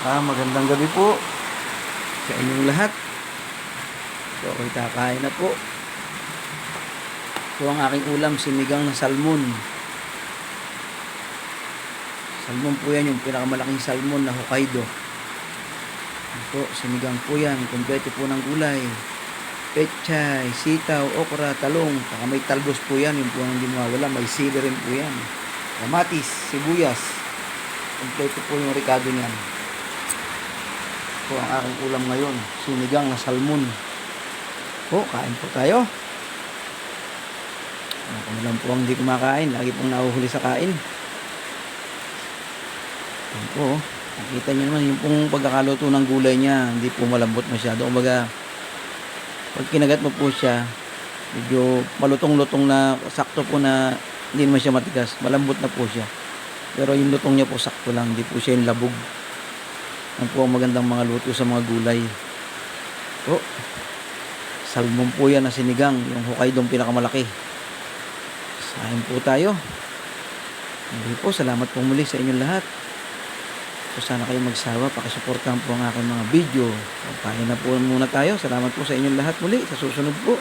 Magandang gabi po sa inyong lahat. So, ako'y kakain na po. So, ang aking ulam, sinigang na salmon. Salmon po yan, yung pinakamalaking salmon na Hokkaido. Po, sinigang po yan. Kompleto po ng gulay. Pechay, sitaw, okra, talong. Saka may talbos po yan. Yung po ang hindi mawala. May sili rin po yan. Kamatis, sibuyas. Kompleto po yung ricado niyan. Po ang aking ulam ngayon, sinigang na salmon. Po, kain po tayo. Ako na lang po ang hindi kumakain, lagi pong nahuhuli sa kain. Yan po, nakita nyo naman yung pong pagkakaluto ng gulay niya, hindi po malambot masyado. Kumbaga, pag kinagat mo po siya, medyo malutong-lutong na, sakto po na hindi naman siya matigas, malambot na po siya. Pero yung lutong niya po sakto lang, hindi po siya yung labog. Yan po ang magandang mga luto sa mga gulay. Po, salmon po yan na sinigang, yung Hokkaidong pinakamalaki. Sahin po tayo. Hindi po, salamat po muli sa inyong lahat. So, sana kayo magsawa, pakisuportahan po ang aking mga video. Kain na po muna tayo. Salamat po sa inyong lahat muli. Sa susunod po.